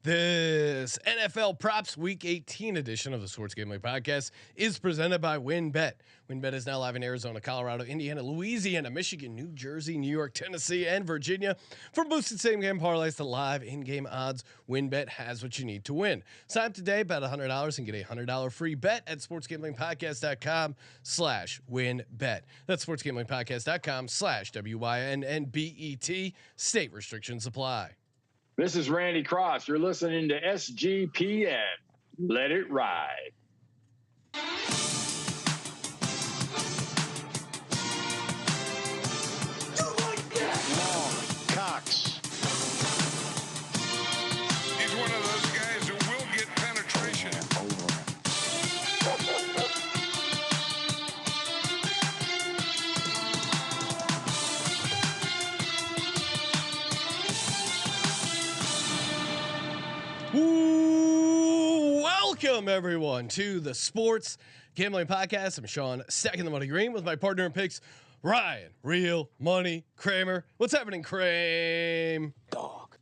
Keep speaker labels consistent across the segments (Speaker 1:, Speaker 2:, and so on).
Speaker 1: This NFL Props Week 18 edition of the Sports Gambling Podcast is presented by WynnBet. WynnBet is now live in Arizona, Colorado, Indiana, Louisiana, Michigan, New Jersey, New York, Tennessee, and Virginia. From boosted same-game parlays to live in-game odds, WynnBet has what you need to win. Sign up today, bet $100 and get a $100 free bet at sportsgamblingpodcast.com/WynnBet. That's sportsgamblingpodcast.com/WYNNBET. State restrictions apply.
Speaker 2: This is Randy Cross. You're listening to SGPN. Let it ride.
Speaker 3: Come on, Cox.
Speaker 4: He's one of those guys who will get penetration.
Speaker 1: Welcome everyone to the Sports Gambling Podcast. I'm Sean, stacking the money green with my partner in picks, Ryan, Real Money Kramer. What's happening, Kramer?
Speaker 3: Dog.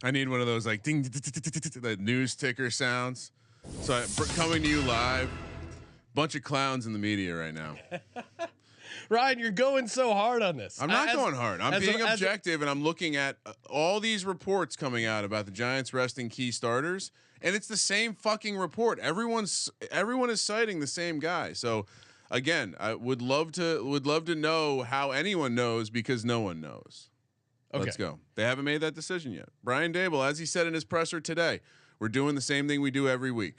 Speaker 5: I need one of those like ding, the news ticker sounds. So coming to you live, bunch of clowns in the media right now.
Speaker 1: Ryan, you're going so hard on this.
Speaker 5: I'm not going hard. I'm being objective, and I'm looking at all these reports coming out about the Giants resting key starters, and it's the same fucking report. Everyone is citing the same guy. So, again, I would love to know how anyone knows, because no one knows. Okay. Let's go. They haven't made that decision yet. Brian Daboll, as he said in his presser today, we're doing the same thing we do every week.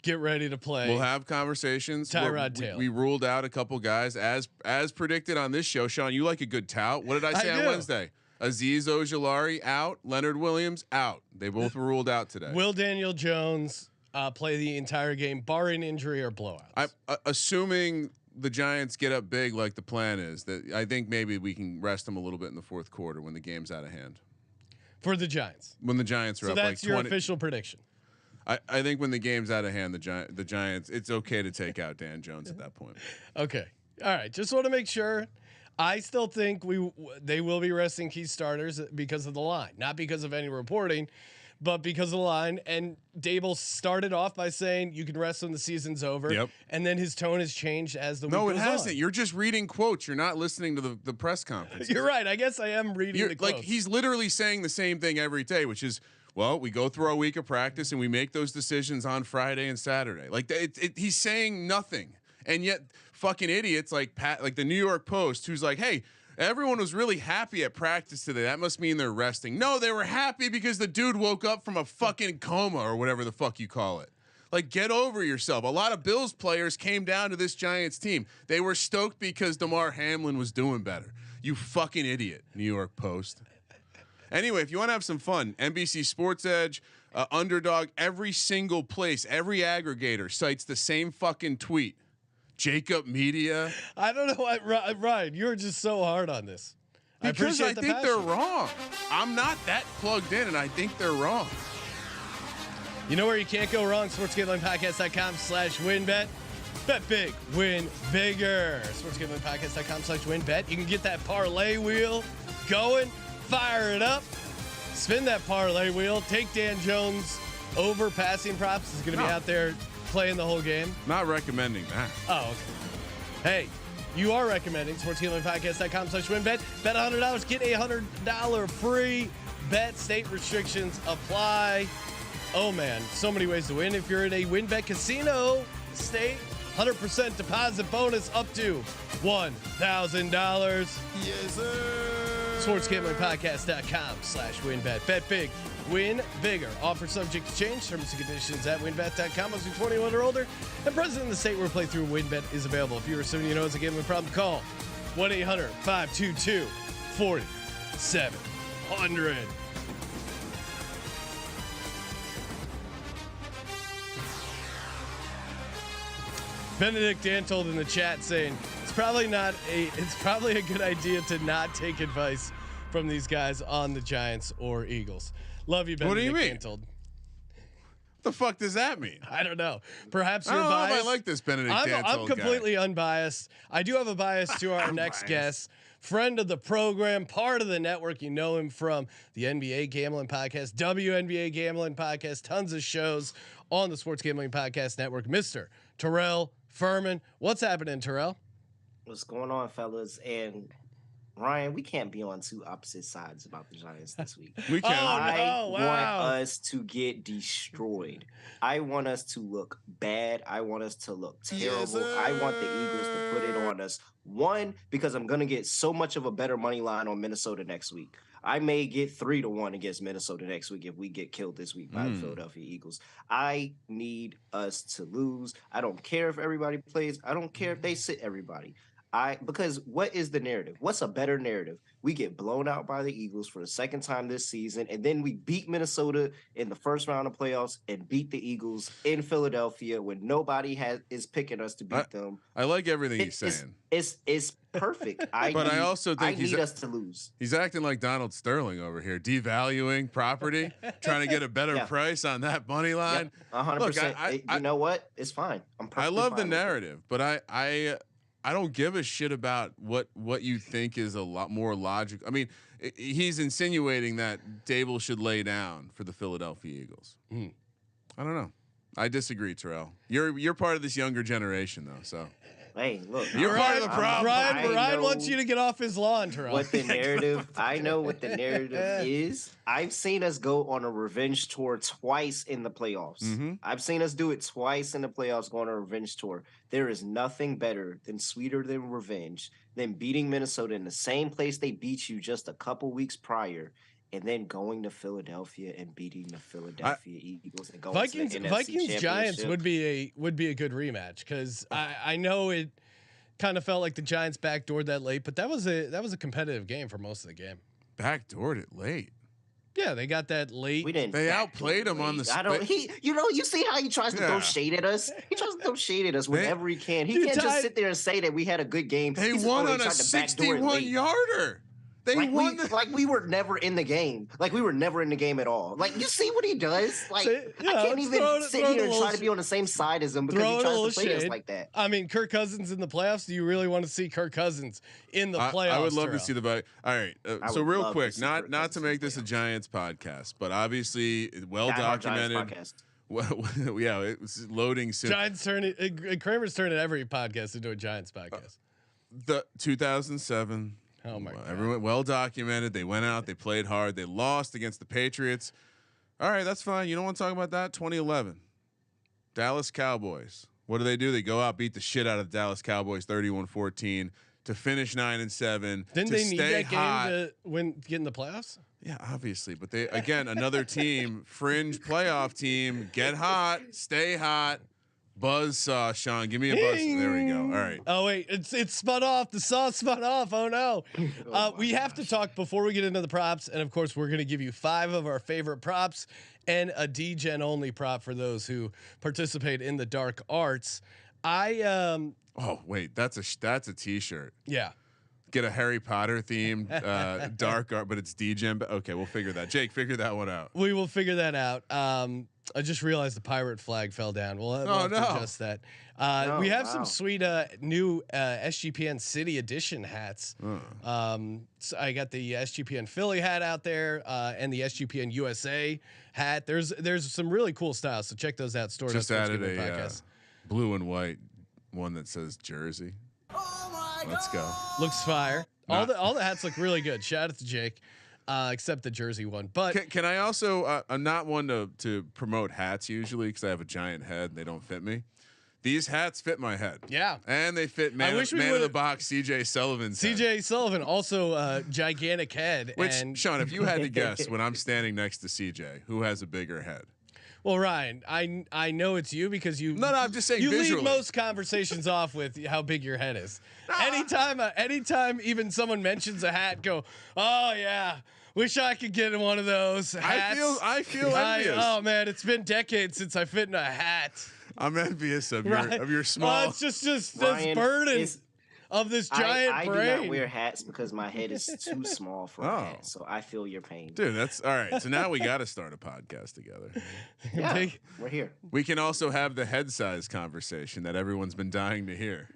Speaker 1: Get ready to play.
Speaker 5: We'll have conversations.
Speaker 1: Tyrod Taylor.
Speaker 5: We ruled out a couple guys as predicted on this show. Sean, you like a good tout. What did I say on Wednesday? Azeez Ojulari out. Leonard Williams out. They both were ruled out today.
Speaker 1: Will Daniel Jones play the entire game, barring injury or blowouts?
Speaker 5: Assuming the Giants get up big like the plan is, that I think maybe we can rest them a little bit in the fourth quarter when the game's out of hand.
Speaker 1: For the Giants.
Speaker 5: When the Giants are
Speaker 1: so
Speaker 5: up,
Speaker 1: that's
Speaker 5: like
Speaker 1: your official prediction.
Speaker 5: I think when the game's out of hand, the Giants, it's okay to take out Dan Jones at that point.
Speaker 1: Okay. All right. Just want to make sure. I still think they will be resting key starters because of the line, not because of any reporting, but because of the line. And Daboll started off by saying you can rest when the season's over. Yep. And then his tone has changed as the week goes on.
Speaker 5: No, it hasn't. You're just reading quotes. You're not listening to the press conference.
Speaker 1: You're right. I guess I am reading the quotes.
Speaker 5: Like, he's literally saying the same thing every day, which is, well, we go through our week of practice and we make those decisions on Friday and Saturday. Like he's saying nothing, and yet fucking idiots like the New York Post, who's like, "Hey, everyone was really happy at practice today. That must mean they're resting." No, they were happy because the dude woke up from a fucking coma or whatever the fuck you call it. Like, get over yourself. A lot of Bills players came down to this Giants team. They were stoked because Damar Hamlin was doing better. You fucking idiot, New York Post. Anyway, if you want to have some fun, NBC Sports Edge, Underdog, every single place, every aggregator cites the same fucking tweet. Jacob Media.
Speaker 1: I don't know why, Ryan, you're just so hard on this.
Speaker 5: Because I think they're wrong. I'm not that plugged in, and I think they're wrong.
Speaker 1: You know where you can't go wrong? SportsGamblingPodcast.com/WynnBet. Bet big, win bigger. SportsGamblingPodcast.com/WynnBet. You can get that parlay wheel going. Fire it up. Spin that parlay wheel. Take Dan Jones over passing props. He's going to be out there playing the whole game.
Speaker 5: Not recommending that.
Speaker 1: Oh, okay. Hey, you are recommending sportsgamblingpodcast.com/WynnBet. Bet $100, get a $100 free bet. State restrictions apply. Oh man, so many ways to win. If you're in a WynnBet casino state, 100% deposit bonus up to $1,000.
Speaker 5: Yes, sir.
Speaker 1: SportsGamblingPodcast.com/WynnBet. Bet big, win bigger. Offer subject to change. Terms and conditions at WynnBet.com. Must be 21 or older. And present in the state where playthrough WynnBet is available. If you're assuming you know it's a gambling problem, call 1-800-522-4700. Benedict Dantold in the chat saying it's probably a good idea to not take advice from these guys on the Giants or Eagles. Love you, Benedict.
Speaker 5: What do you mean?
Speaker 1: Dantold.
Speaker 5: What the fuck does that mean?
Speaker 1: I don't know. Perhaps you're
Speaker 5: I don't
Speaker 1: biased.
Speaker 5: know if I like this Benedict Dantold
Speaker 1: I'm completely
Speaker 5: guy.
Speaker 1: unbiased. I do have a bias to our next guest friend of the program, part of the network. You know him from the NBA Gambling Podcast, WNBA Gambling Podcast, tons of shows on the Sports Gambling Podcast Network. Mr. Terrell Furman. What's happening, Terrell?
Speaker 6: What's going on, fellas? And Ryan, we can't be on two opposite sides about the Giants this week.
Speaker 5: We can.
Speaker 6: I want us to get destroyed. I want us to look bad. I want us to look terrible. I want the Eagles to put it on us. One, because I'm going to get so much of a better money line on Minnesota next week. I may get 3-1 against Minnesota next week if we get killed this week by the Philadelphia Eagles. I need us to lose. I don't care if everybody plays. I don't care if they sit everybody. Because what is the narrative? What's a better narrative? We get blown out by the Eagles for the second time this season, and then we beat Minnesota in the first round of playoffs and beat the Eagles in Philadelphia when nobody is picking us to beat them.
Speaker 5: I like everything he's saying.
Speaker 6: It's perfect. I also think I need us to lose.
Speaker 5: He's acting like Donald Sterling over here, devaluing property, trying to get a better price on that money line.
Speaker 6: 100%. You know what? It's fine.
Speaker 5: I love the narrative, but I don't give a shit about what you think is a lot more logical. I mean, he's insinuating that Dable should lay down for the Philadelphia Eagles. I don't know. I disagree, Terrell. You're part of this younger generation, though. So
Speaker 6: hey, look,
Speaker 5: you're part of the problem.
Speaker 1: Ryan wants you to get off his lawn, Terrell.
Speaker 6: What the narrative? I know what the narrative is. I've seen us go on a revenge tour twice in the playoffs. I've seen us do it twice in the playoffs, go on a revenge tour. There is nothing better than sweeter than revenge than beating Minnesota in the same place they beat you just a couple weeks prior, and then going to Philadelphia and beating the Philadelphia Eagles and going to the NFC
Speaker 1: Vikings Giants would be a good rematch because I know it kind of felt like the Giants backdoored that late, but that was a competitive game for most of the game.
Speaker 5: Backdoored it late.
Speaker 1: Yeah, they got that late.
Speaker 6: We didn't.
Speaker 5: They outplayed him on the.
Speaker 6: You see how he tries to throw shade at us. He tries to throw shade at us whenever he can. He can't just sit there and say that we had a good game.
Speaker 5: They won on a 61-yarder. They won.
Speaker 6: Like we were never in the game. Like we were never in the game at all. Like you see what he does. Like I can't even sit here and try to be on the same side as him because he tries to play us like that.
Speaker 1: I mean, Kirk Cousins in the playoffs. Do you really want to see Kirk Cousins in the playoffs?
Speaker 5: I would love to see the. All right. So real quick, not to make this a Giants podcast, but obviously well documented. Well, yeah, it was loading soon.
Speaker 1: Giants Kramer's turning every podcast into a Giants podcast.
Speaker 5: The 2007.
Speaker 1: Oh my God.
Speaker 5: Everyone well documented. They went out, they played hard, they lost against the Patriots. All right, that's fine. You don't want to talk about that? 2011. Dallas Cowboys. What do? They go out, beat the shit out of the Dallas Cowboys 31-14 to finish 9-7.
Speaker 1: Didn't they need that game to get in the playoffs?
Speaker 5: Yeah, obviously. But they again, another team, fringe playoff team, get hot, stay hot. Buzzsaw, Sean. Give me a buzz. There we go. All right.
Speaker 1: Oh wait, it's spun off. The saw spun off. Oh no. We have to talk before we get into the props, and of course we're going to give you 5 of our favorite props and a DGen-only prop for those who participate in the dark arts. Oh
Speaker 5: wait, that's a T-shirt.
Speaker 1: Yeah.
Speaker 5: Get a Harry Potter themed dark art, but it's DGen. Okay, we'll figure that. Jake, figure that one out.
Speaker 1: We will figure that out. I just realized the pirate flag fell down. We'll have to adjust that. We have some sweet new SGPN City Edition hats. So I got the SGPN Philly hat out there and the SGPN USA hat. There's some really cool styles, so check those out.
Speaker 5: Just added a blue and white one that says Jersey. Let's go.
Speaker 1: Looks fire. All the hats look really good. Shout out to Jake. Except the jersey one, but
Speaker 5: can I also? I'm not one to promote hats usually because I have a giant head and they don't fit me. These hats fit my head.
Speaker 1: Yeah,
Speaker 5: and they fit man of the box CJ Sullivan's
Speaker 1: CJ
Speaker 5: head.
Speaker 1: Sullivan also gigantic head.
Speaker 5: Which
Speaker 1: and
Speaker 5: Sean, if you had to guess when I'm standing next to CJ, who has a bigger head?
Speaker 1: Well, Ryan, I know it's you because you.
Speaker 5: No, I'm just saying.
Speaker 1: You
Speaker 5: visually.
Speaker 1: lead most conversations off with how big your head is. Anytime even someone mentions a hat, go, oh yeah. Wish I could get in one of those hats.
Speaker 5: I feel envious.
Speaker 1: Oh man, it's been decades since I fit in a hat.
Speaker 5: I'm envious of your small.
Speaker 1: It's just this burden of this giant brain.
Speaker 6: I do not wear hats because my head is too small for a hat, so I feel your pain.
Speaker 5: Dude, that's all right. So now we got to start a podcast together.
Speaker 6: Yeah, we're here.
Speaker 5: We can also have the head size conversation that everyone's been dying to hear.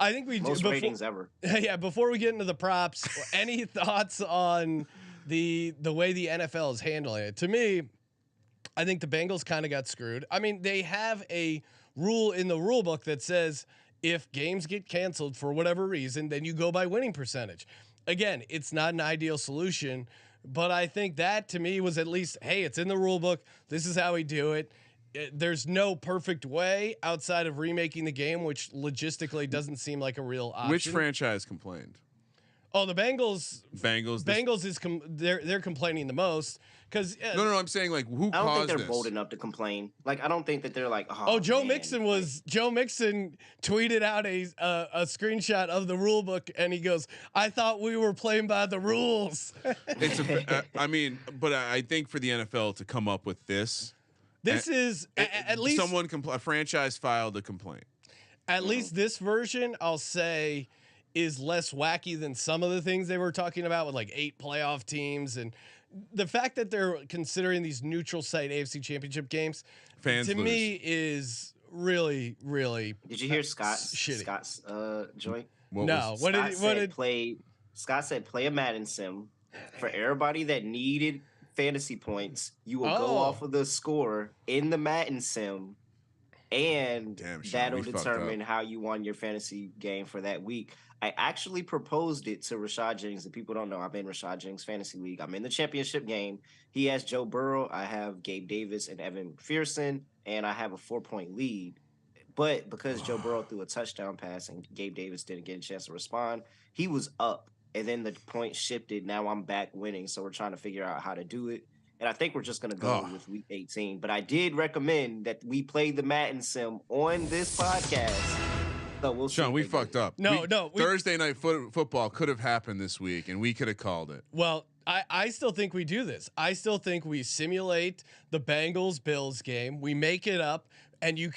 Speaker 1: I think we
Speaker 6: most
Speaker 1: do.
Speaker 6: ratings ever.
Speaker 1: Yeah. Before we get into the props, any thoughts on the way the NFL is handling it? To me, I think the Bengals kind of got screwed. I mean, they have a rule in the rule book that says if games get canceled for whatever reason, then you go by winning percentage. Again, it's not an ideal solution, but I think that to me was at least, hey, it's in the rule book. This is how we do it. There's no perfect way outside of remaking the game, which logistically doesn't seem like a real option.
Speaker 5: Which franchise complained?
Speaker 1: Oh, the Bengals.
Speaker 5: Bengals
Speaker 1: is they're complaining the most because
Speaker 5: no. I'm saying like who
Speaker 6: I don't
Speaker 5: caused
Speaker 6: think they're
Speaker 5: this?
Speaker 6: bold enough to complain. Like I don't think that they're like.
Speaker 1: Oh, Joe
Speaker 6: man.
Speaker 1: Mixon tweeted out a screenshot of the rule book, and he goes, "I thought we were playing by the rules."
Speaker 5: I mean, but I think for the NFL to come up with this,
Speaker 1: is at least
Speaker 5: a franchise filed a complaint.
Speaker 1: At least this version, I'll say, is less wacky than some of the things they were talking about with like 8 playoff teams and the fact that they're considering these neutral site AFC Championship games.
Speaker 5: Fans
Speaker 1: to
Speaker 5: lose.
Speaker 1: me is really, really.
Speaker 6: Did you hear Scott's joint? Scott said play a Madden sim for everybody that needed fantasy points. You will go off of the score in the Madden sim, and
Speaker 5: Sean,
Speaker 6: that'll determine how you won your fantasy game for that week. I actually proposed it to Rashad Jennings, and people don't know I'm in Rashad Jennings' fantasy league. I'm in the championship game. He has Joe Burrow. I have Gabe Davis and Evan McPherson, and I have a 4-point lead. But because Joe Burrow threw a touchdown pass and Gabe Davis didn't get a chance to respond, he was up, and then the point shifted. Now I'm back winning, so we're trying to figure out how to do it. And I think we're just going to go with week 18. But I did recommend that we play the Madden sim on this podcast. So we'll
Speaker 5: Sean, we fucked up. Thursday night football could have happened this week, and we could have called it.
Speaker 1: Well, I still think we do this. I still think we simulate the Bengals-Bills game. We make it up, and you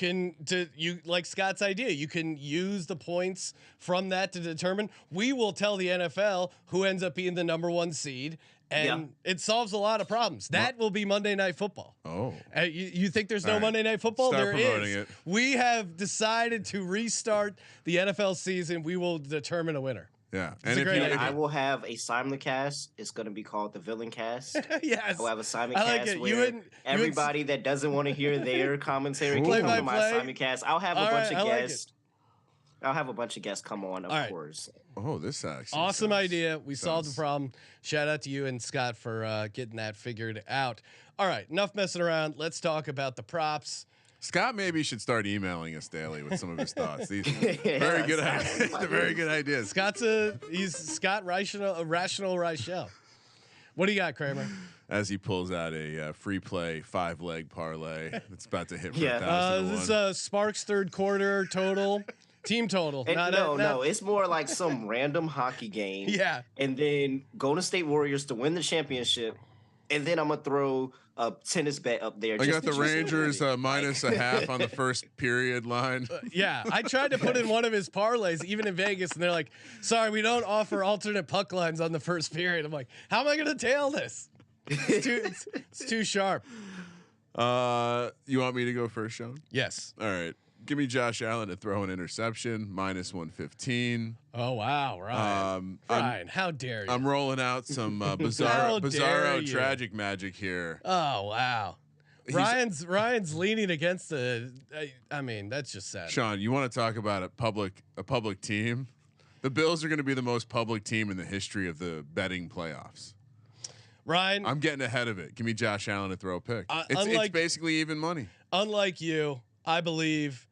Speaker 1: like Scott's idea. You can use the points from that to determine. We will tell the NFL who ends up being the number 1 seed. And it solves a lot of problems. That will be Monday Night Football.
Speaker 5: Oh.
Speaker 1: You think there's no Monday Night Football?
Speaker 5: Start
Speaker 1: There
Speaker 5: promoting
Speaker 1: is.
Speaker 5: it.
Speaker 1: We have decided to restart the NFL season. We will determine a winner.
Speaker 5: Yeah.
Speaker 1: It's a great idea.
Speaker 6: I will have a simulcast. It's going to be called the Villain Cast.
Speaker 1: Yes.
Speaker 6: I will have a simulcast where everybody that doesn't want to hear their commentary can come to my simulcast. I'll have a bunch of guests. I'll have a bunch of guests come on, of course.
Speaker 5: Oh, this actually
Speaker 1: awesome idea. We solved the problem. Shout out to you and Scott for getting that figured out. All right, enough messing around. Let's talk about the props.
Speaker 5: Scott maybe should start emailing us daily with some of his thoughts. These very good ideas. Very good ideas.
Speaker 1: He's Scott Rational Reichel. What do you got, Kramer?
Speaker 5: As he pulls out a free play 5-leg parlay that's about to hit for 1,000.
Speaker 1: This is Sparks third quarter total. Team total.
Speaker 6: No, it's more like some random hockey game.
Speaker 1: Yeah.
Speaker 6: And then Golden State Warriors to win the championship. And then I'm going to throw a tennis bet up there.
Speaker 5: I got the Rangers minus a half on the first period line.
Speaker 1: Yeah. I tried to put in one of his parlays, even in Vegas, and they're like, sorry, we don't offer alternate puck lines on the first period. I'm like, how am I going to tail this? It's too sharp.
Speaker 5: You want me to go first, Sean?
Speaker 1: Yes.
Speaker 5: All right. Give me Josh Allen to throw an interception, minus 115.
Speaker 1: Oh, wow, Ryan. Ryan, how dare you?
Speaker 5: I'm rolling out some bizarro tragic magic here.
Speaker 1: Oh, wow. Ryan's leaning against the I mean, that's just sad.
Speaker 5: Sean, you want to talk about a public team? The Bills are going to be the most public team in the history of the betting playoffs.
Speaker 1: Ryan,
Speaker 5: I'm getting ahead of it. Give me Josh Allen to throw a pick. It's basically even money.
Speaker 1: Unlike you, I believe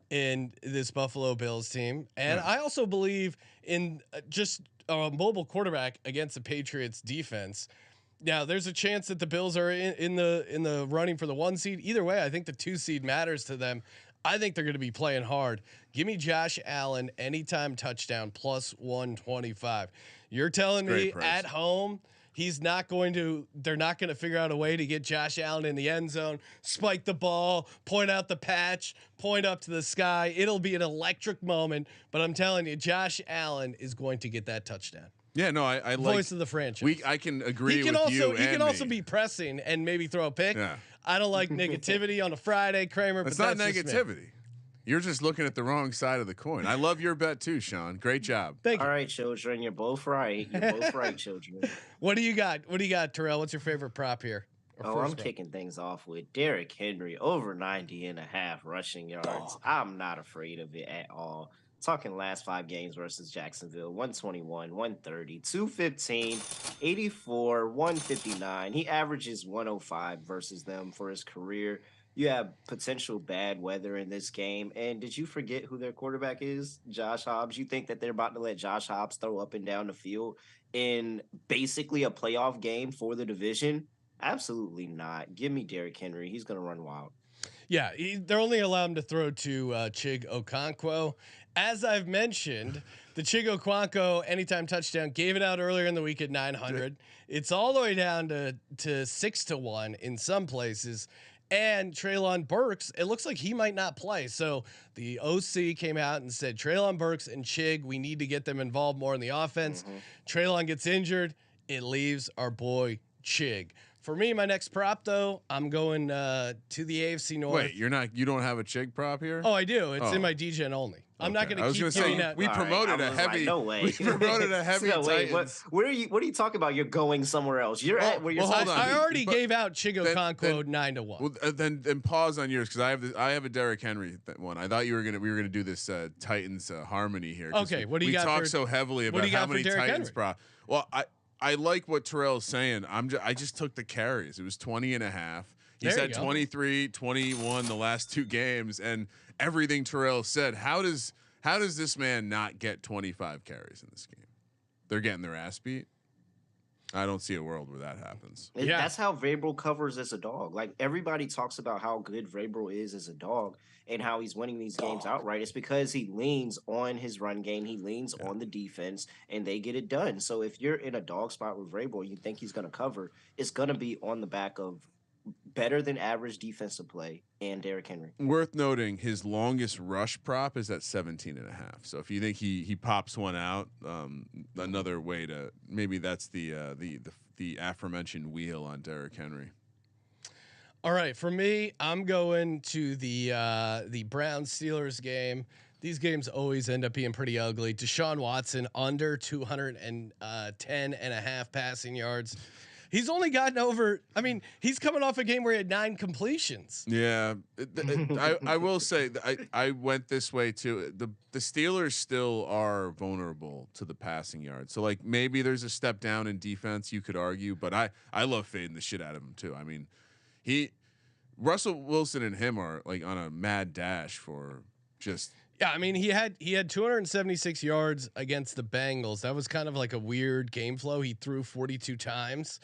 Speaker 1: in this Buffalo Bills team, and I also believe in just a mobile quarterback against the Patriots defense. Now, there's a chance that the Bills are in the running for the 1 seed. Either way, I think the 2 seed matters to them. I think they're going to be playing hard. Give me Josh Allen anytime touchdown plus 125. You're telling me at home they're not going to figure out a way to get Josh Allen in the end zone, spike the ball, point out the patch, point up to the sky. It'll be an electric moment, but I'm telling you, Josh Allen is going to get that touchdown.
Speaker 5: Yeah, no, I like
Speaker 1: voice of the franchise.
Speaker 5: I can agree
Speaker 1: he can
Speaker 5: with
Speaker 1: also,
Speaker 5: you.
Speaker 1: He can also be pressing and maybe throw a pick.
Speaker 5: Yeah.
Speaker 1: I don't like negativity on a Friday, Kramer.
Speaker 5: It's
Speaker 1: but
Speaker 5: not
Speaker 1: that's just me.
Speaker 5: negativity. You're just looking at the wrong side of the coin. I love your bet too, Sean. Great job.
Speaker 1: Thank you.
Speaker 6: All right, children, you're both right. You're both right, children.
Speaker 1: What do you got? What do you got, Terrell? What's your favorite prop here? Or
Speaker 6: Oh,
Speaker 1: first
Speaker 6: I'm
Speaker 1: prop?
Speaker 6: kicking things off with Derrick Henry over 90.5 rushing yards. I'm not afraid of it at all. Talking last 5 games versus Jacksonville: 121, 130, 215, 84, 159. He averages 105 versus them for his career. You have potential bad weather in this game. And did you forget who their quarterback is? Josh Hobbs. You think that they're about to let Josh Hobbs throw up and down the field in basically a playoff game for the division? Absolutely not. Give me Derrick Henry. He's going to run wild.
Speaker 1: Yeah, they're only allowing him to throw to Chig Okonkwo. As I've mentioned, the Chig Okonkwo anytime touchdown gave it out earlier in the week at 900. It's all the way down to 6-1 in some places. And Treylon Burks, it looks like he might not play. So the OC came out and said, Treylon Burks and Chig, we need to get them involved more in the offense. Treylon gets injured. It leaves our boy Chig. For me, my next prop though, I'm going to the AFC North.
Speaker 5: Wait, you don't have a Chig prop here?
Speaker 1: Oh, I do. It's in my DGen only. I'm not going to keep giving that.
Speaker 5: We promoted a heavy.
Speaker 6: No way.
Speaker 5: We promoted a heavy.
Speaker 6: No, wait,
Speaker 5: Titans.
Speaker 6: what are you talking about? You're going somewhere else. You're at where you're.
Speaker 5: hold on.
Speaker 1: I already
Speaker 5: But-
Speaker 1: gave out Chig Okonkwo 9-1.
Speaker 5: Well, then pause on yours because I have a Derrick Henry one. I thought we were gonna do this Titans harmony here. 'Cause
Speaker 1: Okay, what do you got?
Speaker 5: We talk
Speaker 1: for,
Speaker 5: so heavily
Speaker 1: what do
Speaker 5: about
Speaker 1: you got
Speaker 5: how
Speaker 1: for
Speaker 5: many
Speaker 1: Derrick
Speaker 5: Titans
Speaker 1: Henry?
Speaker 5: prop. Well, I like what Terrell's saying. I just took the carries. It was 20.5. He's
Speaker 1: There you
Speaker 5: had
Speaker 1: go.
Speaker 5: 23, 21 the last 2 games, and everything Terrell said. How does this man not get 25 carries in this game? They're getting their ass beat. I don't see a world where that happens.
Speaker 1: Yeah.
Speaker 6: That's how Vrabel covers as a dog. Like everybody talks about how good Vrabel is as a dog and how he's winning these games outright. It's because he leans on his run game, he leans on the defense, and they get it done. So if you're in a dog spot with Vrabel and you think he's going to cover, it's going to be on the back of better than average defensive play and Derrick Henry.
Speaker 5: Worth noting, his longest rush prop is at 17.5. So if you think he pops one out, another way to maybe that's the aforementioned wheel on Derrick Henry.
Speaker 1: All right, for me, I'm going to the Browns Steelers game. These games always end up being pretty ugly. DeShaun Watson under 210.5 passing yards. He's only gotten over. I mean, he's coming off a game where he had 9 completions.
Speaker 5: Yeah, I will say I went this way too. The Steelers still are vulnerable to the passing yard. So like maybe there's a step down in defense you could argue, but I love fading the shit out of him too. I mean, Russell Wilson and him are like on a mad dash for just.
Speaker 1: Yeah, I mean he had 276 yards against the Bengals. That was kind of like a weird game flow. He threw 42 times.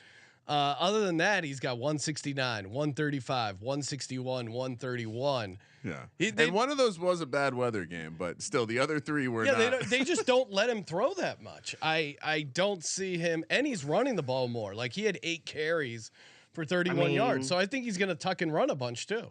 Speaker 1: Other than that, he's got 169, 135, 161, 131.
Speaker 5: Yeah,
Speaker 1: They-
Speaker 5: and one of those was a bad weather game, but still the other 3 were
Speaker 1: Yeah,
Speaker 5: not.
Speaker 1: they just don't let him throw that much. I don't see him, and he's running the ball more. Like he had 8 carries for 31 yards. So I think he's going to tuck and run a bunch too.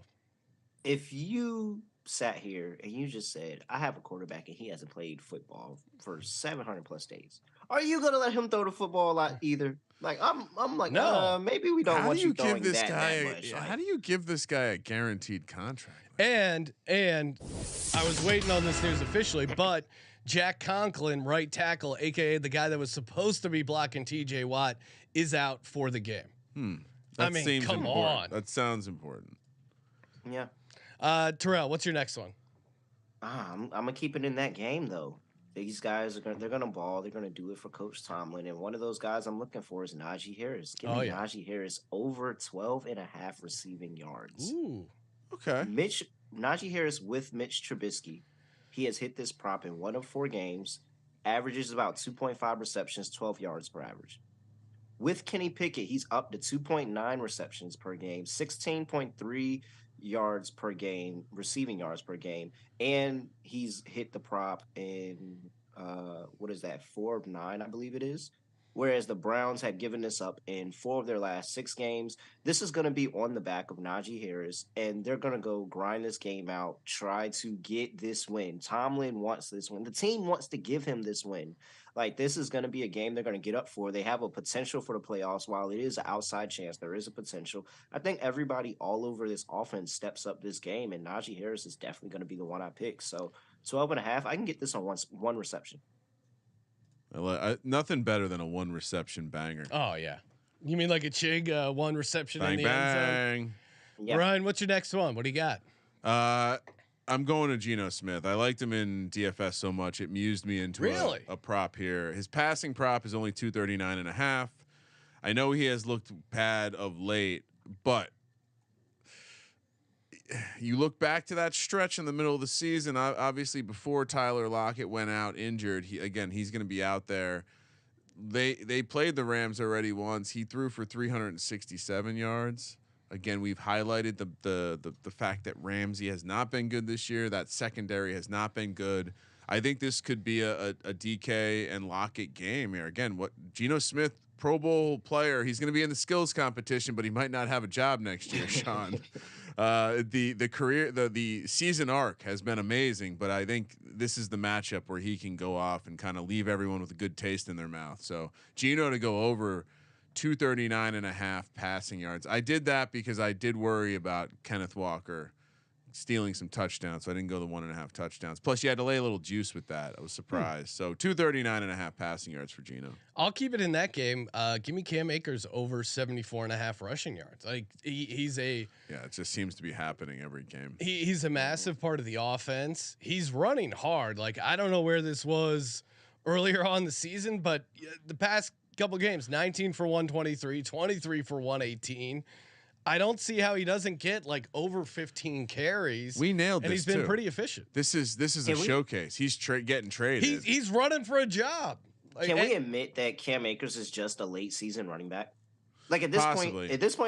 Speaker 6: If you sat here and you just said, I have a quarterback and he hasn't played football for 700 plus days, are you going to let him throw the football a lot either? Like I'm like,
Speaker 1: No.
Speaker 6: Maybe we don't
Speaker 5: How
Speaker 6: want
Speaker 5: do you
Speaker 6: throwing
Speaker 5: give this
Speaker 6: that
Speaker 5: guy?
Speaker 6: much.
Speaker 5: How do you give this guy a guaranteed contract?
Speaker 1: And I was waiting on this news officially, but Jack Conklin, right tackle, aka the guy that was supposed to be blocking TJ Watt, is out for the game.
Speaker 5: That
Speaker 1: I mean,
Speaker 5: seems
Speaker 1: come
Speaker 5: important.
Speaker 1: on.
Speaker 5: That sounds important.
Speaker 6: Yeah.
Speaker 1: Terrell, what's your next one?
Speaker 6: I'm gonna keep it in that game though. These guys they're gonna ball. They're gonna do it for Coach Tomlin, and one of those guys I'm looking for is Najee Harris. Give me Najee Harris over 12.5 receiving yards.
Speaker 1: Ooh.
Speaker 5: Okay.
Speaker 6: Najee Harris with Mitch Trubisky. He has hit this prop in 1 of 4 games. Averages about 2.5 receptions, 12 yards per average. With Kenny Pickett, he's up to 2.9 receptions per game, 16.3 yards per game, receiving yards per game, and he's hit the prop in 4 of 9, I believe it is, whereas the Browns had given this up in 4 of their last 6 games. This is going to be on the back of Najee Harris, and they're going to go grind this game out, try to get this win. Tomlin wants this win. The team wants to give him this win. Like, this is going to be a game they're going to get up for. They have a potential for the playoffs. While it is an outside chance, there is a potential. I think everybody all over this offense steps up this game, and Najee Harris is definitely going to be the one I pick. So 12.5, I can get this on one reception.
Speaker 5: Nothing better than a 1 reception banger.
Speaker 1: Oh yeah, you mean like a Chig 1 reception
Speaker 5: Bang
Speaker 1: in the end zone?
Speaker 6: Yeah.
Speaker 1: Ryan, what's your next one? What do you got?
Speaker 5: I'm going to Geno Smith. I liked him in DFS so much it mused me into a prop here. His passing prop is only 239.5. I know he has looked bad of late, but you look back to that stretch in the middle of the season, obviously before Tyler Lockett went out injured. He's going to be out there. They played the Rams already once. He threw for 367 yards. Again, we've highlighted the fact that Ramsey has not been good this year. That secondary has not been good. I think this could be a DK and Lockett game here. Again, what Geno Smith, Pro Bowl player, he's going to be in the skills competition, but he might not have a job next year, Sean. The season arc has been amazing, but I think this is the matchup where he can go off and kind of leave everyone with a good taste in their mouth. So Geno to go over 239.5 passing yards. I did that because I did worry about Kenneth Walker stealing some touchdowns, so I didn't go the 1.5 touchdowns. Plus, you had to lay a little juice with that. I was surprised. So 239.5 passing yards for Geno.
Speaker 1: I'll keep it in that game. Give me Cam Akers over 74.5 rushing yards. Like he's a
Speaker 5: it just seems to be happening every game.
Speaker 1: He's a massive part of the offense. He's running hard. Like I don't know where this was earlier on the season, but the past couple games, 19 for 123, 23 for 118. I don't see how he doesn't get like over 15 carries.
Speaker 5: We nailed this,
Speaker 1: and he's been pretty efficient.
Speaker 5: This is a showcase. He's getting traded.
Speaker 1: He's running for a job.
Speaker 6: Can we admit that Cam Akers is just a late season running back? Like at this point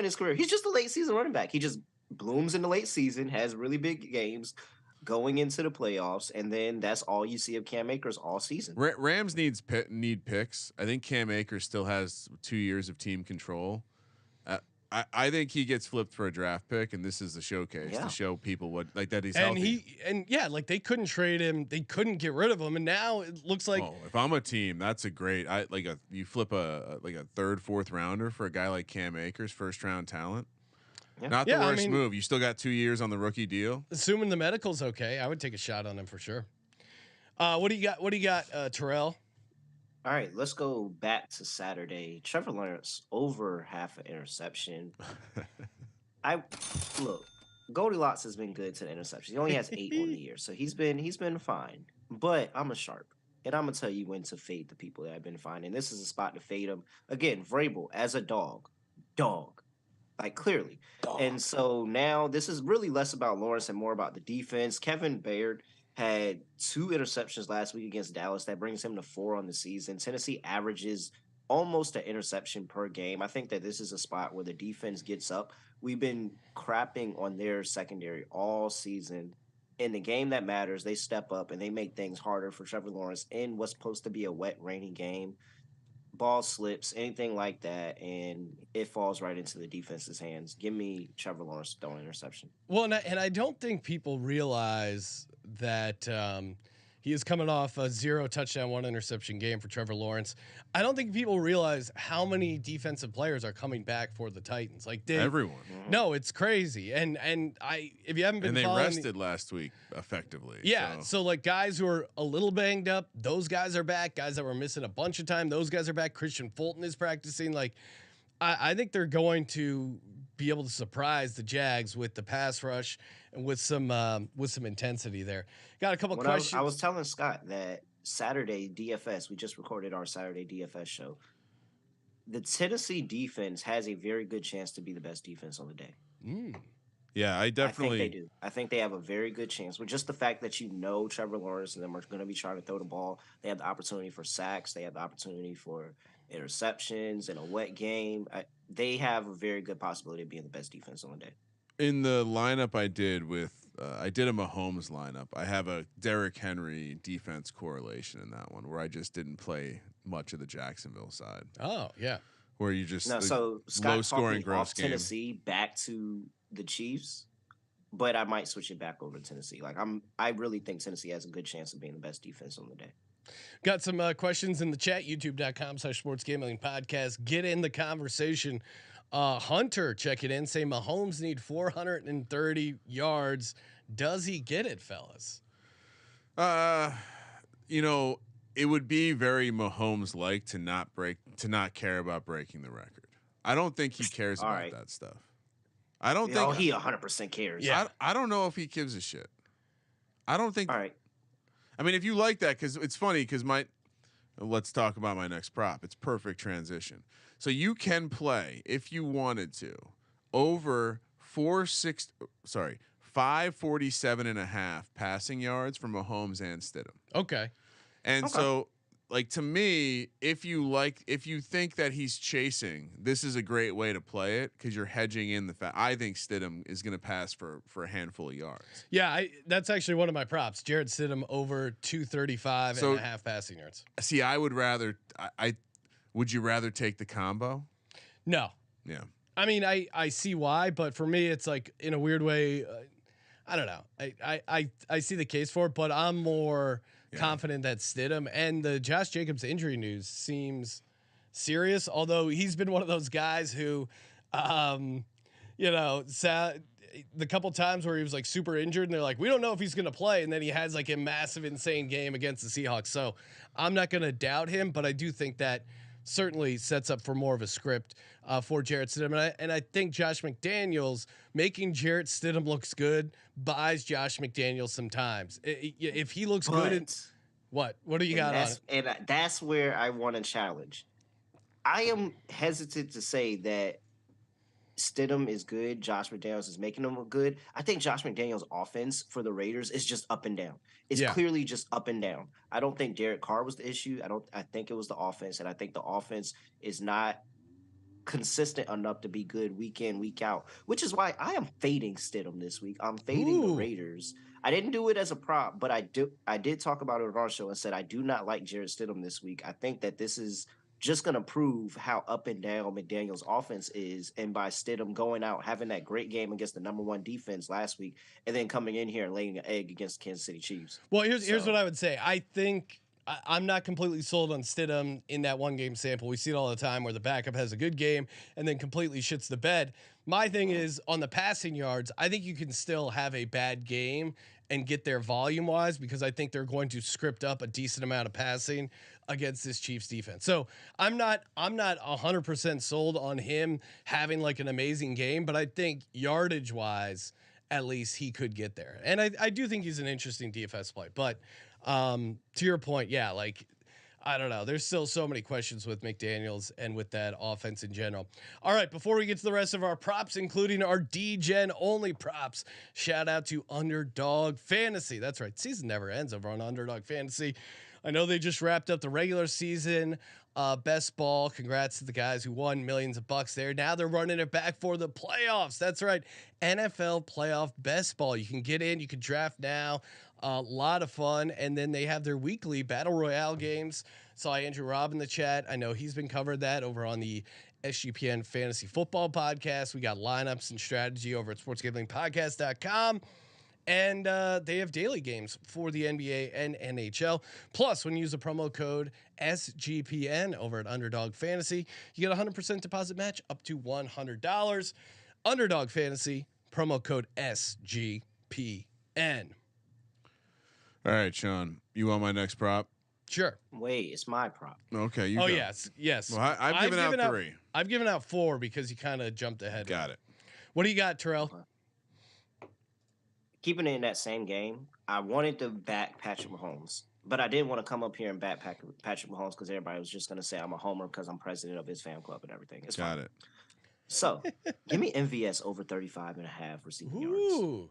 Speaker 6: in his career, he's just a late season running back. He just blooms in the late season, has really big games going into the playoffs, and then that's all you see of Cam Akers all season.
Speaker 5: Rams need picks. I think Cam Akers still has 2 years of team control. I think he gets flipped for a draft pick, and this is the showcase to show people what that he's healthy.
Speaker 1: Like they couldn't trade him, they couldn't get rid of him, and now it looks like
Speaker 5: if I'm a team, that's a great. You flip a 3rd, 4th rounder for a guy like Cam Akers, 1st round talent. Yeah. Not the worst move. You still got 2 years on the rookie deal.
Speaker 1: Assuming the medical's okay, I would take a shot on him for sure. What do you got, Terrell?
Speaker 6: All right, let's go back to Saturday. Trevor Lawrence over half an interception. Look, Goldilocks has been good to the interception. He only has 8 on the year, so he's been fine. But I'm a sharp, and I'm gonna tell you when to fade the people that I've been finding. This is a spot to fade them. Again, Vrabel as a dog, like clearly. Dog. And so now this is really less about Lawrence and more about the defense. Kevin Baird had 2 interceptions last week against Dallas. That brings him to 4 on the season. Tennessee averages almost an interception per game. I think that this is a spot where the defense gets up. We've been crapping on their secondary all season. In the game that matters, they step up and they make things harder for Trevor Lawrence in what's supposed to be a wet, rainy game. Ball slips, anything like that, and it falls right into the defense's hands. Give me Trevor Lawrence throwing interception.
Speaker 1: Well, and I don't think people realize that he is coming off a 0 touchdown, 1 interception game for Trevor Lawrence. I don't think people realize how many defensive players are coming back for the Titans. Like
Speaker 5: everyone.
Speaker 1: No, it's crazy. And if you haven't been,
Speaker 5: and they rested last week effectively.
Speaker 1: Yeah. So like guys who are a little banged up, those guys are back. Guys that were missing a bunch of time, those guys are back. Christian Fulton is practicing. Like I think they're going to be able to surprise the Jags with the pass rush and with some intensity there. Got a couple questions.
Speaker 6: I was telling Scott that Saturday DFS, we just recorded our Saturday DFS show. The Tennessee defense has a very good chance to be the best defense on the day.
Speaker 5: Yeah, I think
Speaker 6: they do. I think they have a very good chance with just the fact that Trevor Lawrence and them are going to be trying to throw the ball. They have the opportunity for sacks. They have the opportunity for interceptions in a wet game. They have a very good possibility of being the best defense on the day.
Speaker 5: In the lineup I did with I did a Mahomes lineup. I have a Derrick Henry defense correlation in that one where I just didn't play much of the Jacksonville side.
Speaker 1: Oh yeah,
Speaker 5: where you just
Speaker 6: No, so Scott
Speaker 5: low scoring
Speaker 6: off
Speaker 5: gross game.
Speaker 6: Tennessee back to the Chiefs, but I might switch it back over to Tennessee. Like I really think Tennessee has a good chance of being the best defense on the day.
Speaker 1: Got some questions in the chat. YouTube.com/sportsgambling podcast. Get in the conversation. Hunter, check it in. Say Mahomes need 430 yards. Does he get it, fellas?
Speaker 5: You know, it would be very Mahomes-like to not care about breaking the record. I don't think he cares about that stuff. I don't think
Speaker 6: he 100% cares.
Speaker 5: Yeah, I don't know if he gives a shit. I don't think.
Speaker 6: All right.
Speaker 5: I mean, if you like that, because it's funny, because let's talk about my next prop. It's perfect transition. So you can play, if you wanted to, over 547.5 passing yards from Mahomes and Stidham.
Speaker 1: Okay.
Speaker 5: And so, like, to me, if you think that he's chasing, this is a great way to play it because you're hedging in the fact. I think Stidham is going to pass for a handful of yards.
Speaker 1: Yeah, that's actually one of my props. Jarret Stidham over 235.5 passing yards.
Speaker 5: See, I would rather. Would you rather take the combo?
Speaker 1: No.
Speaker 5: Yeah.
Speaker 1: I mean, I see why, but for me, it's like in a weird way. I don't know. I see the case for it, but I'm more confident that Stidham, and the Josh Jacobs injury news seems serious. Although he's been one of those guys who, the couple times where he was like super injured and they're like, we don't know if he's going to play. And then he has like a massive, insane game against the Seahawks. So I'm not going to doubt him, but I do think that certainly sets up for more of a script for Jarret Stidham. And I think Josh McDaniels making Jarret Stidham looks good buys Josh McDaniels sometimes. If he looks good, what do you got on it?
Speaker 6: And that's where I want to challenge. I am hesitant to say that Stidham is good. Josh McDaniels is making him look good. I think Josh McDaniels' offense for the Raiders is just up and down. It's clearly just up and down. I don't think Derek Carr was the issue. I think it was the offense, and I think the offense is not consistent enough to be good week in, week out, which is why I am fading Stidham this week. I'm fading the Raiders. I didn't do it as a prop, but I did talk about it on our show and said I do not like Jarret Stidham this week. I think that this is just going to prove how up and down McDaniel's offense is. And by Stidham going out, having that great game against the #1 defense last week, and then coming in here and laying an egg against Kansas City Chiefs.
Speaker 1: Well, here's what I would say. I think I'm not completely sold on Stidham in that one game sample. We see it all the time where the backup has a good game and then completely shits the bed. My thing is on the passing yards, I think you can still have a bad game and get there volume wise, because I think they're going to script up a decent amount of passing against this Chiefs defense. So I'm not 100% sold on him having like an amazing game, but I think yardage wise, at least he could get there. And I do think he's an interesting DFS play, but to your point, yeah, like, I don't know. There's still so many questions with McDaniels and with that offense in general. All right, before we get to the rest of our props, including our DGen-only props, shout out to Underdog Fantasy. That's right. Season never ends over on Underdog Fantasy. I know they just wrapped up the regular season best ball. Congrats to the guys who won millions of bucks there. Now they're running it back for the playoffs. That's right. NFL playoff best ball. You can get in. You can draft now. A lot of fun. And then they have their weekly Battle Royale games. Saw Andrew Robb in the chat. I know he's been covered that over on the SGPN Fantasy Football Podcast. We got lineups and strategy over at sportsgamblingpodcast.com. And they have daily games for the NBA and NHL. Plus, when you use the promo code SGPN over at Underdog Fantasy, you get a 100% deposit match up to $100. Underdog Fantasy, promo code SGPN.
Speaker 5: All right, Sean, you want my next prop?
Speaker 1: Sure.
Speaker 6: Wait, it's my prop.
Speaker 5: Okay, you
Speaker 1: go.
Speaker 5: Yes.
Speaker 1: Well,
Speaker 5: I've given out 3.
Speaker 1: I've given out 4 because you kind of jumped ahead.
Speaker 5: Got it.
Speaker 1: What do you got, Terrell?
Speaker 6: Keeping it in that same game, I wanted to back Patrick Mahomes, but I didn't want to come up here and back Patrick Mahomes because everybody was just going to say I'm a homer because I'm president of his fan club and everything. It's
Speaker 5: Got
Speaker 6: fine.
Speaker 5: it.
Speaker 6: So, give me MVS over 35.5 receiving yards.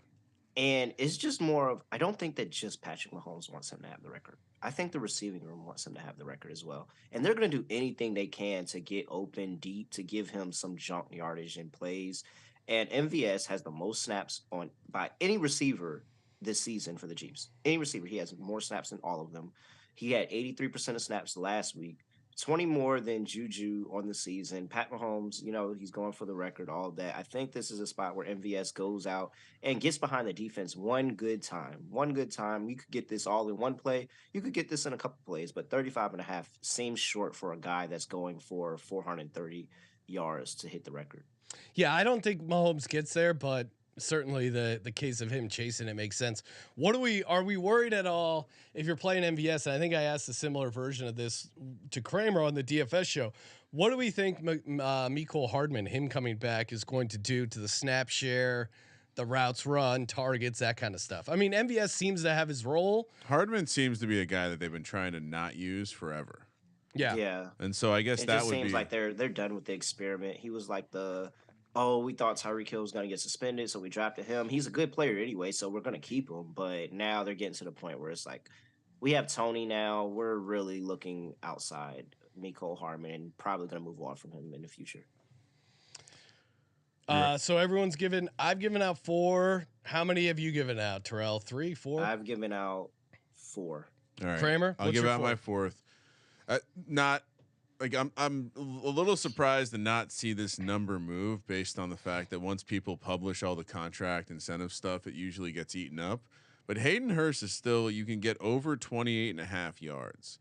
Speaker 6: And it's just more of, I don't think that just Patrick Mahomes wants him to have the record. I think the receiving room wants him to have the record as well. And they're going to do anything they can to get open deep, to give him some junk yardage and plays. And MVS has the most snaps on by any receiver this season for the Chiefs. Any receiver, he has more snaps than all of them. He had 83% of snaps last week, 20 more than Juju on the season. Pat Mahomes, he's going for the record, all of that. I think this is a spot where MVS goes out and gets behind the defense one good time. One good time. You could get this all in one play. You could get this in a couple plays, but 35.5 seems short for a guy that's going for 430 yards to hit the record.
Speaker 1: Yeah, I don't think Mahomes gets there, but certainly the case of him chasing it makes sense. Are we worried at all if you're playing MVS? And I think I asked a similar version of this to Kramer on the DFS show. What do we think Mecole Hardman, him coming back, is going to do to the snap share, the routes run, targets, that kind of stuff? I mean, MVS seems to have his role.
Speaker 5: Hardman seems to be a guy that they've been trying to not use forever.
Speaker 6: Yeah.
Speaker 5: And so I guess that would
Speaker 6: seems
Speaker 5: be
Speaker 6: like they're done with the experiment. He was like we thought Tyreek Hill was going to get suspended, so we drafted him. He's a good player anyway, so we're going to keep him. But now they're getting to the point where it's like, we have Tony now. We're really looking outside Mecole Hardman and probably going to move on from him in the future.
Speaker 1: So everyone's I've given out 4. How many have you given out, Terrell? 3, 4?
Speaker 6: I've given out 4.
Speaker 5: All right.
Speaker 1: Kramer,
Speaker 5: I'll give out my 4th. Not like I'm a little surprised to not see this number move based on the fact that once people publish all the contract incentive stuff, it usually gets eaten up. But Hayden Hurst is still, you can get over 28.5 yards.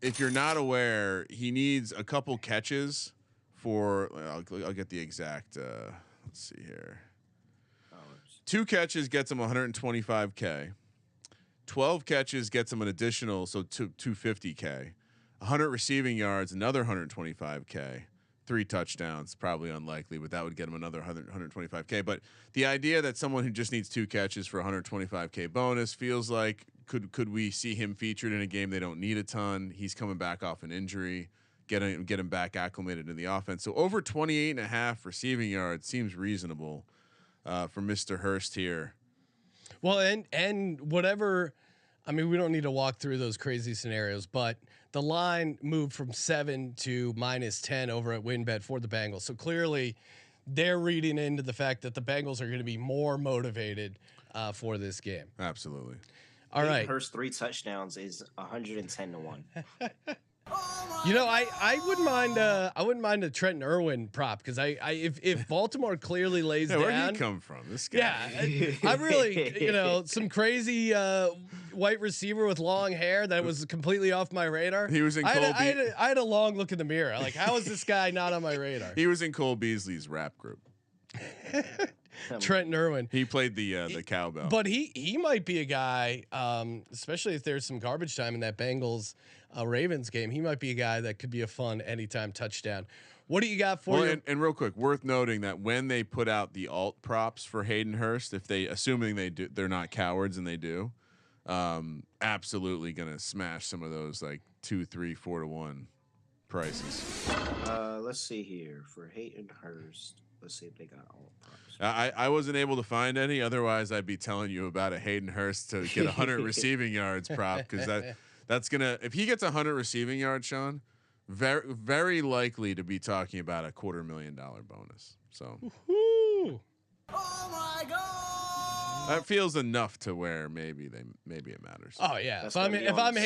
Speaker 5: If you're not aware, he needs a couple catches for, I'll get the exact, let's see here. 2 catches gets him 125K. 12 catches gets him an additional, so 250K. 100 receiving yards, another 125K. 3 touchdowns, probably unlikely, but that would get him another 125K. But the idea that someone who just needs 2 catches for 125K bonus feels like could we see him featured in a game they don't need a ton? He's coming back off an injury, get him back acclimated in the offense. So over 28.5 receiving yards seems reasonable for Mr. Hurst here.
Speaker 1: Well, and whatever, I mean, we don't need to walk through those crazy scenarios, but the line moved from 7 to -10 over at WynnBet for the Bengals. So clearly they're reading into the fact that the Bengals are going to be more motivated for this game.
Speaker 5: Absolutely.
Speaker 1: All right.
Speaker 6: Hurst 3 touchdowns is 110 to 1.
Speaker 1: I wouldn't mind a Trent Irwin prop because if Baltimore clearly lays down.
Speaker 5: Where'd he come from? This guy.
Speaker 1: Yeah, I really some crazy white receiver with long hair that was completely off my radar.
Speaker 5: He was in Cole.
Speaker 1: I had a long look in the mirror. Like, how is this guy not on my radar?
Speaker 5: He was in Cole Beasley's rap group.
Speaker 1: Trent Irwin.
Speaker 5: He played the cowbell.
Speaker 1: But he might be a guy, especially if there's some garbage time in that Bengals Ravens game. He might be a guy that could be a fun anytime touchdown. What do you got for you?
Speaker 5: And real quick, worth noting that when they put out the alt props for Hayden Hurst, assuming they're not cowards and they do, absolutely gonna smash some of those like 2, 3, 4 to 1 prices.
Speaker 6: Let's see here for Hayden Hurst. Let's see if they got alt props.
Speaker 5: I wasn't able to find any. Otherwise, I'd be telling you about a Hayden Hurst to get 100 receiving yards prop because that's gonna, if he gets 100 receiving yards, Sean, very very likely to be talking about a $250,000 bonus. So.
Speaker 1: Woo-hoo.
Speaker 6: Oh my God!
Speaker 5: That feels enough to where maybe it matters.
Speaker 1: Oh yeah. If I'm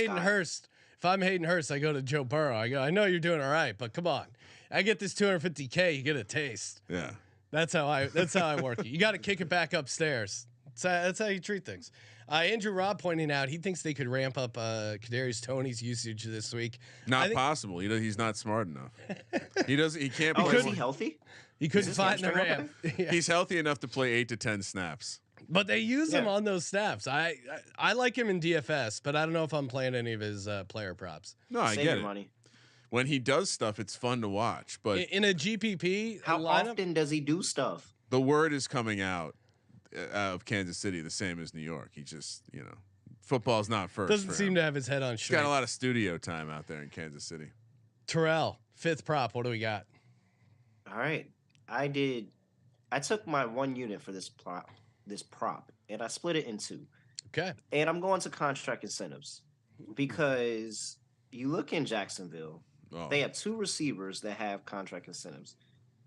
Speaker 1: Hayden Hurst, I go to Joe Burrow. I know you're doing all right, but come on. I get this $250K, you get a taste.
Speaker 5: Yeah.
Speaker 1: That's how I work it. You got to kick it back upstairs. That's how you treat things. Andrew Robb pointing out he thinks they could ramp up Kadarius Toney's usage this week.
Speaker 5: Not possible. He's not smart enough. He can't play.
Speaker 6: Is he healthy?
Speaker 1: He couldn't fight in the ramp.
Speaker 5: Yeah. He's healthy enough to play 8 to 10 snaps.
Speaker 1: But they use him on those snaps. I like him in DFS, but I don't know if I'm playing any of his player props.
Speaker 5: No, I get it. Money. When he does stuff, it's fun to watch. But
Speaker 1: in a GPP
Speaker 6: how
Speaker 1: lineup,
Speaker 6: often does he do stuff?
Speaker 5: The word is coming out of Kansas City the same as New York. He just, football's not first.
Speaker 1: Doesn't seem to have his head on straight.
Speaker 5: He's got a lot of studio time out there in Kansas City.
Speaker 1: Terrell, 5th prop. What do we got?
Speaker 6: All right, I took my 1 unit for this prop, and I split it in 2.
Speaker 1: Okay.
Speaker 6: And I'm going to contract incentives because you look in Jacksonville. They have 2 receivers that have contract incentives.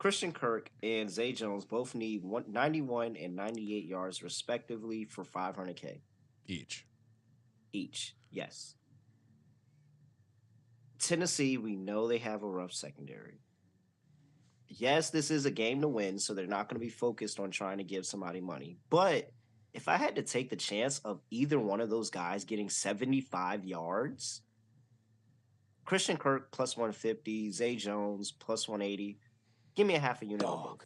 Speaker 6: Christian Kirk and Zay Jones both need 91 and 98 yards respectively for $500K each. Yes. Tennessee, we know they have a rough secondary. Yes, this is a game to win, so they're not going to be focused on trying to give somebody money. But if I had to take the chance of either one of those guys getting 75 yards, Christian Kirk plus 150, Zay Jones plus 180, give me a half a unit on both.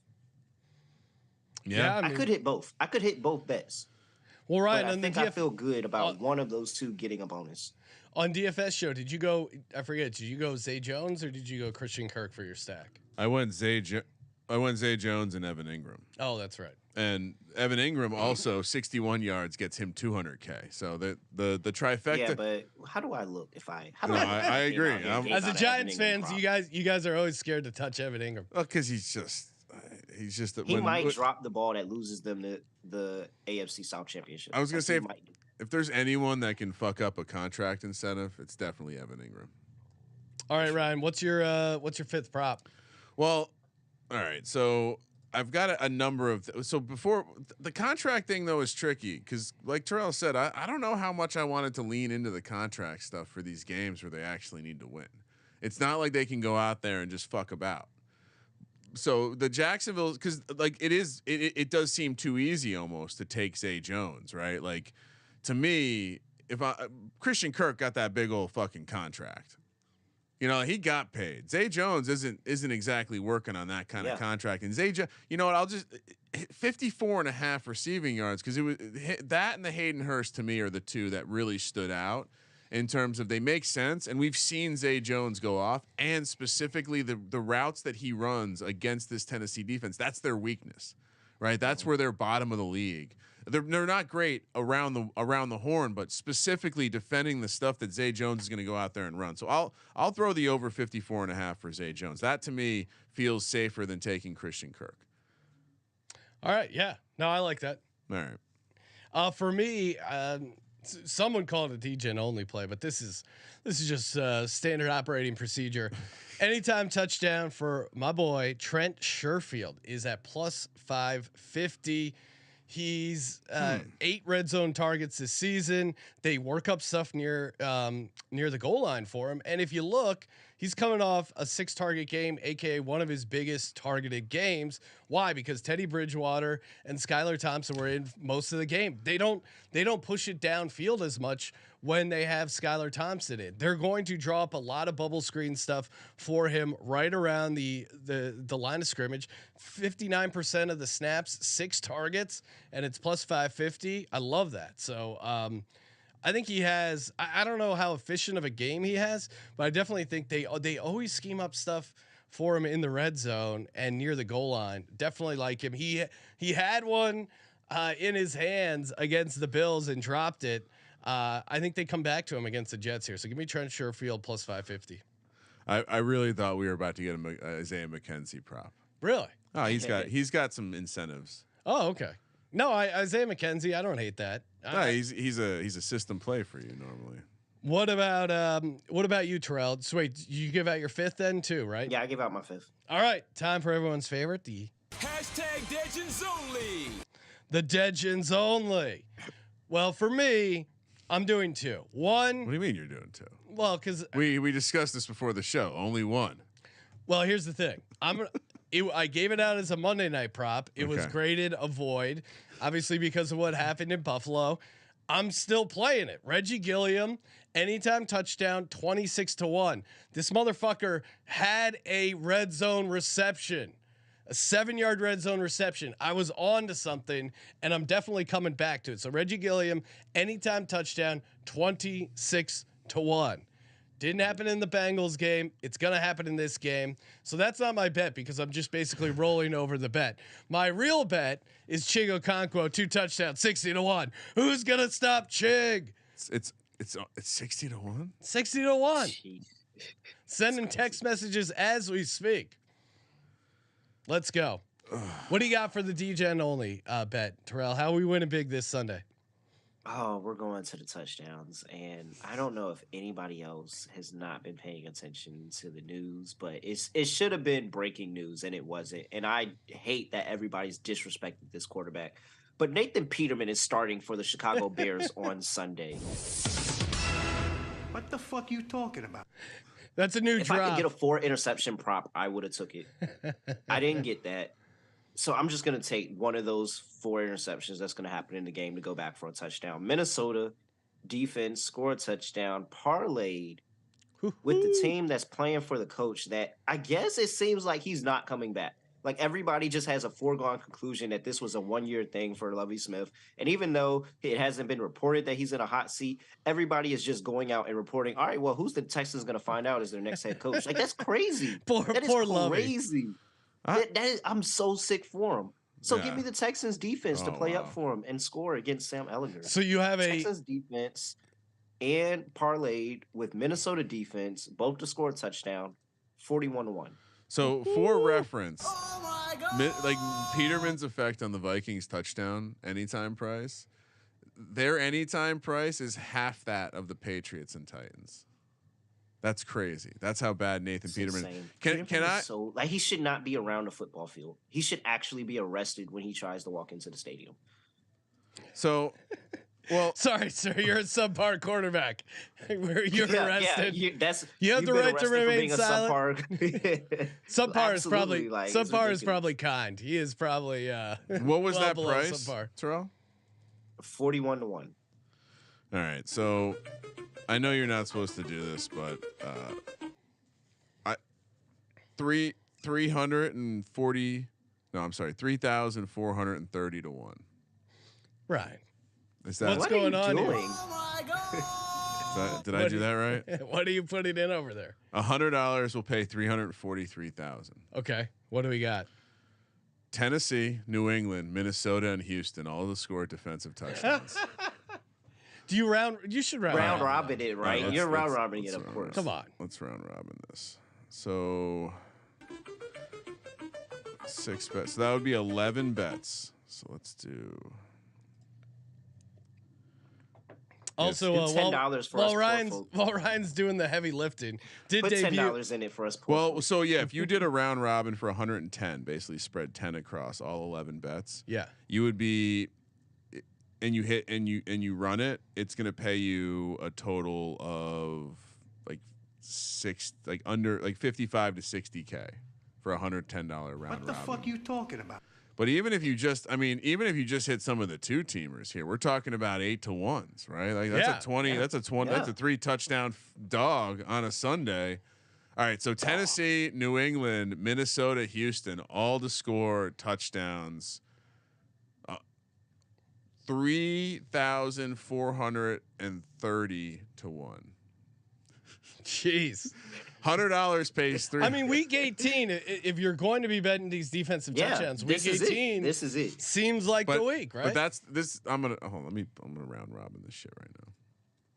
Speaker 5: Yeah,
Speaker 6: I could hit both. I could hit both bets.
Speaker 1: Well, Ryan,
Speaker 6: I think I feel good about one of those two getting a bonus.
Speaker 1: On DFS show, did you go? I forget. Did you go Zay Jones or did you go Christian Kirk for your stack?
Speaker 5: I went Zay Jones and Evan Ingram.
Speaker 1: Oh, that's right.
Speaker 5: And Evan Ingram also 61 yards gets him 200K. So the trifecta.
Speaker 6: Yeah, but how do I look if I?
Speaker 5: I agree.
Speaker 1: As a Giants fans, you guys are always scared to touch Evan Ingram.
Speaker 5: Well, because he's just.
Speaker 6: He might drop the ball that loses them the AFC South Championship.
Speaker 5: I was gonna say if there's anyone that can fuck up a contract incentive, it's definitely Evan Ingram.
Speaker 1: All right, Ryan, what's your fifth prop?
Speaker 5: Well, all right. So I've got a number of so before the contract thing though is tricky because like Terrell said, I don't know how much I wanted to lean into the contract stuff for these games where they actually need to win. It's not like they can go out there and just fuck about. So the Jacksonville, because like it does seem too easy almost to take Zay Jones, right? Like to me, if Christian Kirk got that big old fucking contract, you know, he got paid. Zay Jones isn't exactly working on that kind of contract. And you know what? I'll just 54.5 receiving yards because it was that and the Hayden Hurst to me are the two that really stood out. In terms of they make sense, and we've seen Zay Jones go off, and specifically the routes that he runs against this Tennessee defense, that's their weakness, right? That's where they're bottom of the league. They're not great around the horn, but specifically defending the stuff that Zay Jones is going to go out there and run. So I'll throw the over 54.5 for Zay Jones. That to me feels safer than taking Christian Kirk.
Speaker 1: All right, yeah, no, I like that.
Speaker 5: All right,
Speaker 1: for me. Someone called it a DegensOnly play, but this is just standard operating procedure. Anytime touchdown for my boy Trent Sherfield is at plus 550. He's 8 red zone targets this season. They work up stuff near the goal line for him, and if you look, he's coming off a 6-target game, aka one of his biggest targeted games. Why? Because Teddy Bridgewater and Skylar Thompson were in most of the game. They don't push it downfield as much when they have Skylar Thompson in. They're going to draw up a lot of bubble screen stuff for him right around the line of scrimmage. 59% of the snaps, 6 targets, and it's plus 550. I love that. So I think he has. I don't know how efficient of a game he has, but I definitely think they always scheme up stuff for him in the red zone and near the goal line. Definitely like him. He had one in his hands against the Bills and dropped it. I think they come back to him against the Jets here. So give me Trent Sherfield plus 550.
Speaker 5: I really thought we were about to get a Isaiah McKenzie prop.
Speaker 1: Really?
Speaker 5: Oh, he's got some incentives.
Speaker 1: Oh, okay. No, Isaiah McKenzie, I don't hate that.
Speaker 5: No, he's a system play for you normally.
Speaker 1: What about you, Terrell? So wait, you give out your fifth then too, right?
Speaker 6: Yeah, I give out my fifth.
Speaker 1: All right, time for everyone's favorite, the
Speaker 7: #DegensOnly.
Speaker 1: The DegensOnly. Well, for me, I'm doing 2. One.
Speaker 5: What do you mean you're doing 2?
Speaker 1: Well, because
Speaker 5: we discussed this before the show. Only one.
Speaker 1: Well, here's the thing. I gave it out as a Monday night prop. It was graded a void, obviously because of what happened in Buffalo. I'm still playing it. Reggie Gilliam, anytime touchdown, 26-1. This motherfucker had a red zone reception, a 7-yard red zone reception. I was on to something, and I'm definitely coming back to it. So Reggie Gilliam, anytime touchdown, 26-1. Didn't happen in the Bengals game. It's going to happen in this game. So that's not my bet because I'm just basically rolling over the bet. My real bet is Chig Okonkwo, 2 touchdowns, 60-1. Who's going to stop Chig?
Speaker 5: It's 60-1?
Speaker 1: 60-1. Sending text messages as we speak. Let's go. What do you got for the DegensOnly bet, Terrell? How are we winning big this Sunday?
Speaker 6: Oh, we're going to the touchdowns, and I don't know if anybody else has not been paying attention to the news, but it should have been breaking news, and it wasn't. And I hate that everybody's disrespected this quarterback. But Nathan Peterman is starting for the Chicago Bears on Sunday.
Speaker 3: What the fuck you talking about?
Speaker 1: That's a new
Speaker 6: If
Speaker 1: drop.
Speaker 6: I could get a 4 interception prop, I would have took it. I didn't get that. So I'm just going to take one of those 4 interceptions that's going to happen in the game to go back for a touchdown. Minnesota defense score a touchdown, parlayed with the team that's playing for the coach that I guess it seems like he's not coming back. Like everybody just has a foregone conclusion that this was a 1-year thing for Lovie Smith. And even though it hasn't been reported that he's in a hot seat, everybody is just going out and reporting, all right, well, who's the Texans going to find out as their next head coach? Like, that's crazy. That is crazy. That is, I'm so sick for him. So give me the Texans defense to play up for him and score against Sam Ehlinger.
Speaker 1: So you have
Speaker 6: Texans defense and parlayed with Minnesota defense, both to score a touchdown, 41-1.
Speaker 5: So for reference, like Peterman's effect on the Vikings touchdown anytime price, their anytime price is half that of the Patriots and Titans. That's crazy. That's how bad Nathan Peterman. Can I?
Speaker 6: So like he should not be around a football field. He should actually be arrested when he tries to walk into the stadium.
Speaker 5: So, well,
Speaker 1: sorry, sir, you're a subpar quarterback. You're arrested.
Speaker 6: Yeah,
Speaker 1: you have the right to remain silent.
Speaker 6: Subpar
Speaker 1: is probably kind. He is probably.
Speaker 5: What was that price, Terrell?
Speaker 6: 41-1.
Speaker 5: All right, so I know you're not supposed to do this, but 3,430 to 1.
Speaker 1: Right.
Speaker 5: Is that
Speaker 1: what's going on here?
Speaker 6: Oh my God.
Speaker 5: Did I do that right?
Speaker 1: What are you putting in over there?
Speaker 5: $100 will pay 343,000.
Speaker 1: Okay. What do we got?
Speaker 5: Tennessee, New England, Minnesota, and Houston all to score defensive touchdowns.
Speaker 1: Do you round? You should round
Speaker 6: robin it, right?
Speaker 5: Right,
Speaker 6: You're round robin it, of course.
Speaker 1: Come on.
Speaker 5: Let's round robin this. So 6 bets. So that would be 11 bets. So let's do.
Speaker 1: Also,
Speaker 6: $10 for us.
Speaker 1: While Ryan's doing the heavy lifting,
Speaker 6: put $10 in it for us.
Speaker 5: Well, so yeah, if you did a round robin for 110, basically spread 10 across all 11 bets.
Speaker 1: Yeah,
Speaker 5: you would be, and you hit and you run it. It's gonna pay you a total of like under 55 to 60K for a $110 round robin.
Speaker 3: What the fuck you talking about?
Speaker 5: But even if you just hit some of the 2-teamers here, we're talking about 8 to 1s, right? Like that's a 20. Yeah. That's a 20. Yeah. That's a 3 touchdown dog on a Sunday. All right, so Tennessee, New England, Minnesota, Houston, all to score touchdowns. 3,430 to 1.
Speaker 1: Jeez.
Speaker 5: $100 pays 3.
Speaker 1: I mean, week 18. If you're going to be betting these defensive touchdowns, week 18.
Speaker 6: This is it.
Speaker 1: Seems like the week, right?
Speaker 5: But that's this. I'm gonna round robin this shit right now.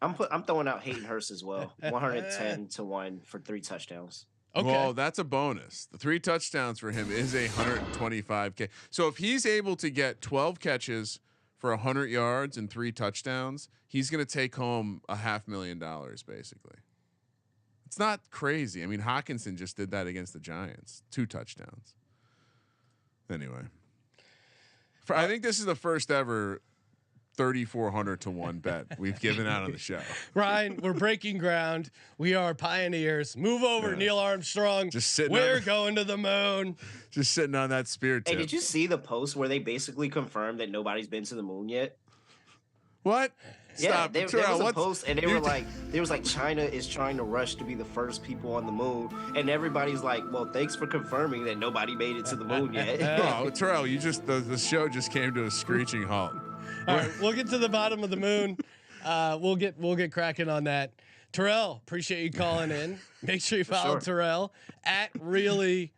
Speaker 6: I'm throwing out Hayden Hurst as well. 110 to 1 for 3 touchdowns.
Speaker 5: Okay. Well, that's a bonus. The 3 touchdowns for him is $125K. So if he's able to get 12 catches for 100 yards and 3 touchdowns, he's gonna take home $500,000 basically. It's not crazy. I mean, Hawkinson just did that against the Giants. 2 touchdowns. Anyway, I think this is the first ever 3,400 to 1 bet we've given out on the show.
Speaker 1: Ryan, we're breaking ground. We are pioneers. Move over, Neil Armstrong.
Speaker 5: Just sitting.
Speaker 1: We're going to the moon.
Speaker 5: Just sitting on that spear tip.
Speaker 6: Hey, did you see the post where they basically confirmed that nobody's been to the moon yet?
Speaker 5: What?
Speaker 6: Yeah, there was a post, and they were like, China is trying to rush to be the first people on the moon, and everybody's like, well, thanks for confirming that nobody made it to the moon yet.
Speaker 5: Oh, Terrell, the show just came to a screeching halt.
Speaker 1: All right, we'll get to the bottom of the moon. We'll get cracking on that. Terrell, appreciate you calling in. Make sure you follow Terrell at @reallyRel_.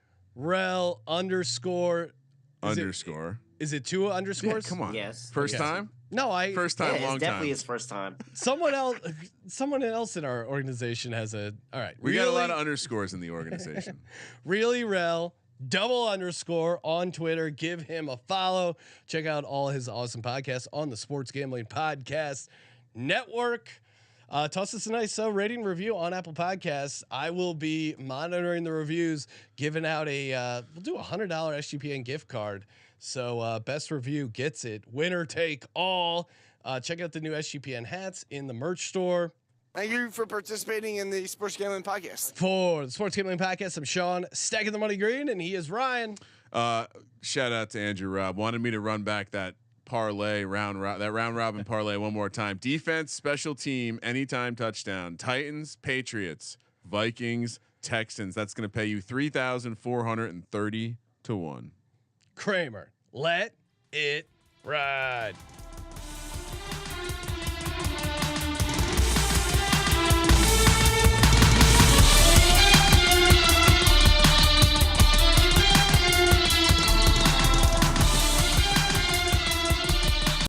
Speaker 1: Is it 2 underscores?
Speaker 5: Yeah, come on.
Speaker 6: Yes.
Speaker 5: First time?
Speaker 1: No,
Speaker 5: first time, long time.
Speaker 6: Definitely his first time.
Speaker 1: Someone else in our organization has a. All right,
Speaker 5: we got a lot of underscores in the organization.
Speaker 1: ReallyRel_. __ on Twitter. Give him a follow. Check out all his awesome podcasts on the Sports Gambling Podcast Network. Toss us a nice rating review on Apple Podcasts. I will be monitoring the reviews, giving out we'll do a $100 SGPN gift card. So best review gets it. Winner take all. Check out the new SGPN hats in the merch store.
Speaker 7: Thank you for participating in the Sports Gambling Podcast.
Speaker 1: For the Sports Gambling Podcast, I'm Sean, stacking the money green, and he is Ryan.
Speaker 5: Shout out to Andrew Robb. Wanted me to run back that parlay round robin parlay one more time. Defense, special team, anytime touchdown. Titans, Patriots, Vikings, Texans. That's going to pay you 3,430 to 1.
Speaker 1: Kramer, let it ride.